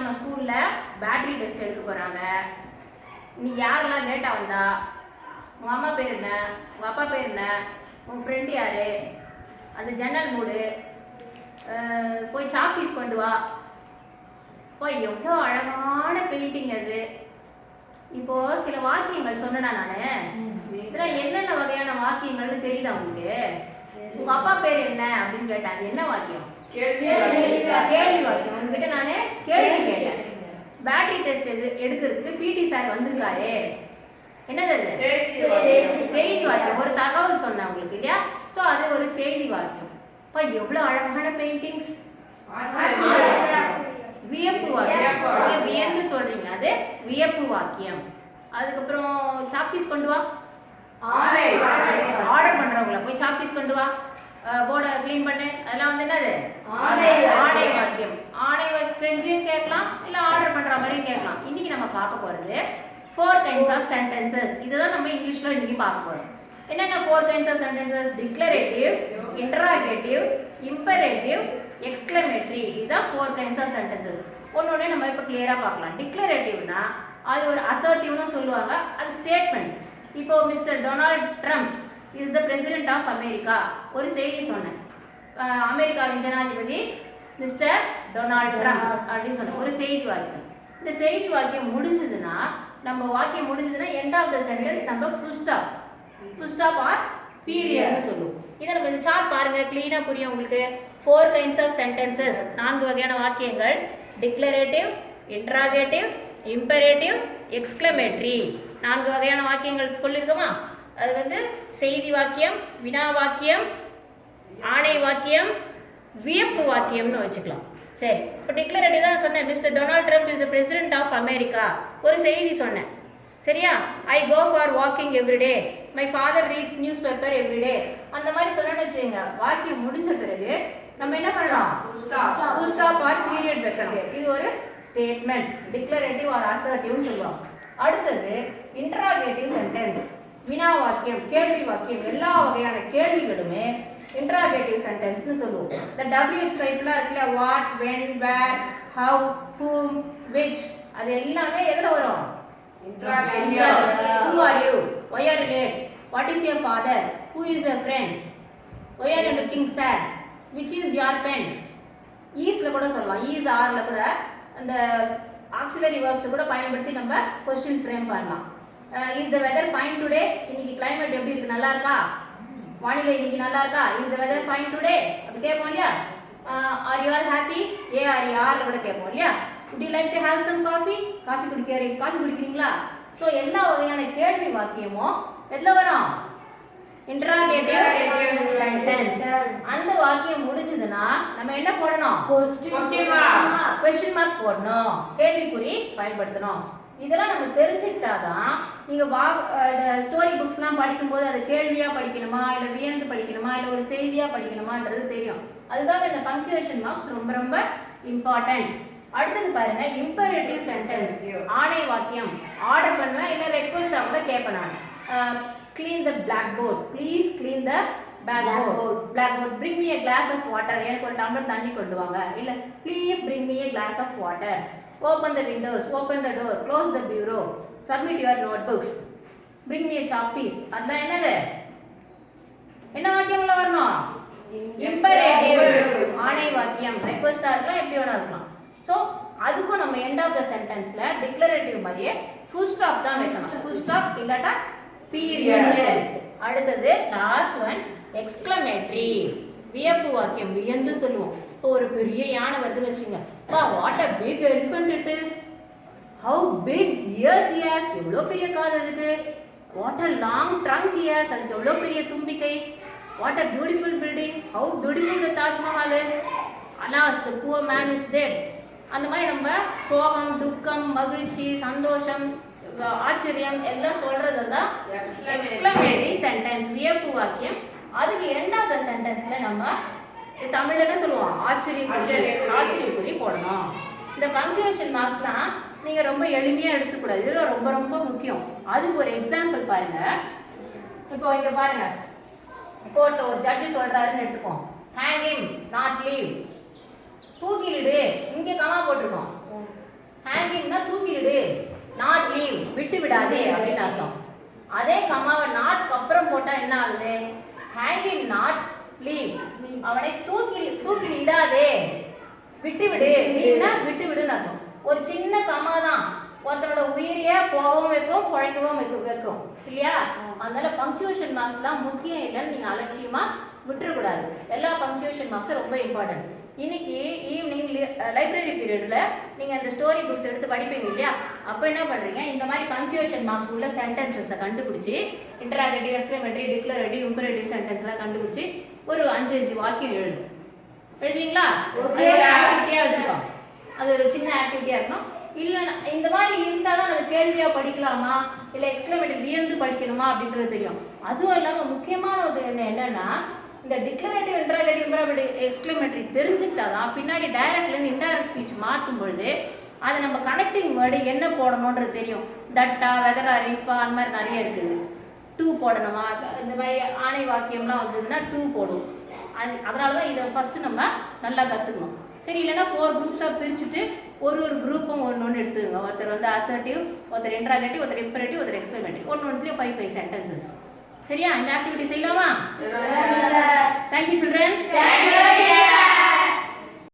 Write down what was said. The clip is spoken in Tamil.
நம்ம ஸ்கூலில் பேட்டரி டெஸ்ட் எடுக்க போகிறாங்க. இன்னைக்கு யாரெல்லாம் லேட்டாக வந்தா? உங்கள் அம்மா பேர் என்ன, உங்கள் அப்பா பேர் என்ன, உங்கள் ஃப்ரெண்டு யார், அந்த ஜன்னல் மூடு, போய் சாப்பீஸ் கொண்டு வா. போய் எவ்வளோ அழகான பெயிண்டிங் அது. இப்போது சில வாக்கியங்கள் சொன்னேன்னா நான், இதெல்லாம் என்னென்ன வகையான வாக்கியங்கள்னு தெரியுதா உங்களுக்கு? உங்கள் அப்பா பேர் என்ன அப்படின்னு கேட்டேன், அது என்ன வாக்கியம்? கேள்வி வாக்கியம். உங்ககிட்ட நான் கேள்வி கேட்டேன். பேட்டரி டெஸ்ட் எடுக்கிறதுக்கு பிடி சார் வந்திருக்காரு. என்னது அது? செய்தி வாக்கியம். ஒரு தகவல் சொன்னேன் உங்களுக்கு இல்லையா? ஸோ அது ஒரு செய்தி வாக்கியம். இப்போ எவ்வளோ அழகான பெயிண்டிங்ஸ். வியப்பு வாக்கியம். வியந்து சொல்றீங்க, அது வியப்பு வாக்கியம். அதுக்கப்புறம் சாப்பீஸ் கொண்டு வா. ஆர்டர் பண்றவங்கள போய் சாப்பீஸ் கொண்டு வா, போர்டை கிளீன் பண்ணு, அதெல்லாம் வந்து என்னது? ஆணை வாக்கியம். ஆணை கெஞ்சியும் கேட்கலாம், இல்லை ஆர்டர் பண்ற மாதிரியும் கேட்கலாம். இன்னைக்கு நம்ம பார்க்க போறது 4 kinds of sentences. இதுதான் நம்ம இங்கிலீஷ்ல இன்னைக்கு பார்க்க போறோம். என்னென்ன 4 kinds of sentences? Declarative, interrogative, imperative, exclamatory. இதுதான் 4 kinds of sentences. ஒன்னொன்னே நம்ம இப்போ கிளியரா பார்க்கலாம். டிக்ளரேட்டிவ்னா அது ஒரு அசர்ட்டிவ்னு சொல்லுவாங்க, அது ஸ்டேட்மெண்ட். இப்போ mister Donald Trump is the president of America. ஒரு செய்தி சொன்னேன், அமெரிக்காவின் ஜனாதிபதி மிஸ்டர் டொனால்ட் ட்ரம்ப் அப்படின்னு சொன்னேன். ஒரு செய்தி வாக்கியம். இந்த செய்தி வாக்கியம் முடிஞ்சதுன்னா, நம்ம வாக்கியம் முடிஞ்சதுன்னா எண்ட் ஆஃப் த சென்டென்ஸ் நம்ம ஃபுல் ஸ்டாப் ஆர் பீரியட்னு சொல்லுவோம். இதை நம்ம இந்த சார்ட் பாருங்க, கிளீனா புரியும் உங்களுக்கு. 4 kinds of sentences, 4 வகையான வாக்கியங்கள். Declarative, interrogative, imperative, exclamatory. 4 வகையான வாக்கியங்கள் சொல்லியிருக்கோமா? அது வந்து செய்தி வாக்கியம், வினா வாக்கியம், ஆணை வாக்கியம், வியப்பு வாக்கியம்னு வச்சுக்கலாம். சரி, இப்போ டிக்ளரேட்டிவ் தான் சொன்னேன். Mister Donald Trump is the president of America. ஒரு செய்தி சொன்னேன், சரியா? I go for walking everyday, my father reads newspaper everyday. அந்த மாதிரி சொன்னேன்னு வச்சுக்கோங்க. வாக்கியம் முடிஞ்ச பிறகு நம்ம என்ன பண்ணலாம்? ஃபுல் ஸ்டாப் ஆர் பீரியட் வைக்கிறது. இது ஒரு ஸ்டேட்மெண்ட், டிக்ளரேட்டிவ் ஆர் அசர்ட்டிவ்னு சொல்லுவாங்க. அடுத்தது இன்டராகேட்டிவ் சென்டென்ஸ், வினா வாக்கியம், கேள்வி வாக்கியம். எல்லா வகையான கேள்விகளுமே இன்டராகேட்டிவ் சென்டென்ஸ்னு சொல்லுவோம். இந்த WH டைப்லாம் இருக்குல்ல, what, when, where, how, whom, which, அது எல்லாமே எதில் வரும்? Who are you? Why are you late? What is your father? Who is your friend? Why are you looking sad? Which is your pen? Isல கூட சொல்லலாம், is ஆர்ல கூட அந்த ஆக்சிலரி verbs கூட பயன்படுத்தி நம்ம क्वेश्चंस ஃப்ரேம் பண்ணலாம். Is the weather fine today? இன்னைக்கு climate எப்படி இருக்கு? நல்லா இருக்கா? வானிலை இன்னைக்கு நல்லா இருக்கா? Is the weather fine today? அப்படி கேட்போம் இல்லையா? Are you all happy? ஆர்ல கூட கேட்போம் இல்லையா? Would you like to have some coffee? Coffee குடிக்கிறீங்களா? ஸோ எல்லா வகையான கேள்வி வாக்கியமும் எதுல வரும்? Interrogative sentence. அந்த வாக்கியம் முடிஞ்சதுன்னா நம்ம என்ன போடணும்? क्वेश्चन மார்க் போடணும், கேள்விக்குறி பயன்படுத்தணும். இதெல்லாம் நம்ம தெரிஞ்சுக்கிட்டாதான் நீங்கள் ஸ்டோரி புக்ஸ்லாம் படிக்கும்போது அது கேள்வியாக படிக்கணுமா, இல்லை வியந்து படிக்கணுமா, இல்லை ஒரு செய்தியாக படிக்கணுமான்றது தெரியும். அதுக்காக இந்த பங்க்சுவேஷன் மார்க்ஸ் ரொம்ப ரொம்ப இம்பார்ட்டன்ட். அடுத்தது பாருங்க, இம்பரேட்டிவ் சென்டென்ஸ், ஆணை வாக்கியம். ஆர்டர் பண்ணுவேன், இல்லை ரெக்வஸ்டாக கூட கேட்பேன் நான். clean the blackboard, please clean the blackboard, bring me a glass of water, எனக்கு ஒரு டம்ளர் தண்ணி கொண்டு வாங்க. இல்லை please bring me a glass of water. Open the windows, open the door, close the bureau, submit your notebooks, bring me a chalk piece. அதெல்லாம் என்னது? என்ன வாக்கியம்ல வரணும்? இம்பரேட்டிவ், ஆணை வாக்கியம். ரெக்வெஸ்டா இருக்கலாம், எப்படி வேணா இருக்கலாம். ஸோ அதுக்கும் நம்ம எண்ட் ஆஃப் த சென்டென்ஸ்ல டிக்ளரேட்டிவ் மாதிரியே ஃபுல் ஸ்டாப் தான் வைக்கணும். ஃபுல் ஸ்டாப் இல்லாட்டா பீரியட். அடுத்தது லாஸ்ட் ஒன், எக்ஸ்கிளமேட்டரி, வியப்பு வாக்கியம். வியந்து சொல்லுவோம். இப்போ ஒரு பெரிய யானை வருதுன்னு வச்சுங்க, what a big elephant it is, how big ears he has, எவ்வளோ பெரிய காது அதுக்கு, what a long trunk he has, அதுக்கு எவ்வளோ பெரிய தும்பிக்கை, what a beautiful building, how beautiful the Taj Mahal is, alas the poor man is dead. அந்த மாதிரி நம்ம சோகம், துக்கம், மகிழ்ச்சி, சந்தோஷம், ஆச்சரியம் எல்லாம் சொல்றது தான் எக்ஸ்கிளமேட்டரி சென்டென்ஸ், வியப்பு வாக்கியம். அதுக்கு எண்ட் ஆஃப் த சென்டென்ஸ்ல நம்ம தமிழ்ல என்ன சொல்லுவோம்? ஆச்சரியக்குறி போடணும். இந்த பங்க்சுவேஷன் மார்க்ஸ்லாம் நீங்க ரொம்ப எளிமையா எடுத்துக்கூடாது, இதெல்லாம் ரொம்ப ரொம்ப முக்கியம். அதுக்கு ஒரு எக்ஸாம்பிள் பாருங்க. இப்போ இங்க பாருங்க, கோர்ட்ல ஒரு ஜட்ஜி சொல்றாருன்னு எடுத்துப்போம், ஹேங் ஹிம், நாட் லீவ், தூக்கிலிடு. இங்கே கமா போட்டிருக்கோம், ஹேங்கிங்னா தூக்கிடு, நாட் லீவ் விட்டு விடாதே அப்படின்னு அர்த்தம். அதே கமாவை நாட்க்கு அப்புறம் போட்டா என்ன ஆகுது? ஹேங்கிங் நாட் லீவ், அவனை தூக்கில் இடாதே, விட்டு விடு, லீவ்னா விட்டு விடுன்னு அர்த்தம். ஒரு சின்ன கமா தான் ஒருத்தனோட உயிரிய போகவும் வைக்கும், குழைக்கவும் வைக்கும் இல்லையா? அதனால பங்க்சுவேஷன் மார்க்ஸ்லாம் முக்கியம் இல்லைன்னு நீங்க அலட்சியமா விட்டுறக்கூடாது. எல்லா பங்க்சுவேஷன் மார்க்ஸும் ரொம்ப இம்பார்ட்டன்ட். இன்னைக்கு ஈவினிங் லைப்ரரி பீரியட்ல நீங்க அந்த ஸ்டோரி புக்ஸ் எடுத்து படிப்பீங்க இல்லையா? அப்போ என்ன பண்றீங்க, இந்த மாதிரி பங்க்சுவேஷன் மார்க்ஸ் உள்ள சென்டென்சஸை கண்டுபிடிச்சி, இன்டராகேட்டிவ், எக்ஸ்க்ளமேட்டரி, டிக்ளரேட்டிவ், இம்பரேட்டிவ் சென்டென்ஸ்லாம் கண்டுபிடிச்சி ஒரு 5 வாக்கியம் எழுதும். எழுதுவீங்களா? ஒரு ஆக்டிவிட்டியா வச்சுக்கோ. அது ஒரு சின்ன ஆக்டிவிட்டியா இருக்கணும். இல்லை இந்த மாதிரி இருந்தால் தான் அது கேள்வியாக படிக்கலாமா இல்லை எக்ஸ்க்ளமேட்டரி வியந்து படிக்கணுமா அப்படின்றது தெரியும். அதுவும் இல்லாமல் முக்கியமானது என்னன்னா, இந்த டிக்ளரேட்டிவ், இன்டராகேட்டிவ், இம்பரேட்டிவ், எக்ஸ்க்ளமேட்டரி தெரிஞ்சுக்கிட்டா தான் பின்னாடி டைரக்ட்லேருந்து இன்டைரக்ட் ஸ்பீச் மாற்றும் பொழுது அது நம்ம கனெக்டிங் வேர்டு என்ன போடணுன்றது தெரியும். தட்டா, வெதரா, ரிஃபா அந்த மாதிரி நிறைய இருக்குது. டூ போடணுமா, இந்த மாதிரி ஆணை வாக்கியம்லாம் வந்ததுன்னா டூ போடும். அதனால தான் இதை ஃபஸ்ட்டு நம்ம நல்லா கற்றுக்கணும். சரி, இல்லைன்னா 4 குரூப்ஸாக பிரிச்சுட்டு ஒரு குரூப்பும் ஒன்று எடுத்துக்கோங்க. ஒருத்தர் வந்து அசர்ட்டிவ், ஒருத்தர் இன்டராகேட்டிவ், ஒருத்தர் இம்பரேட்டிவ், ஒருத்தர் எக்ஸ்க்ளமேட்டரி, ஒன்றுலேயும் 5 சென்டென்சஸ். சரியா? இந்த ஆக்டிவிட்டி செய்யலாமா? Thank you children.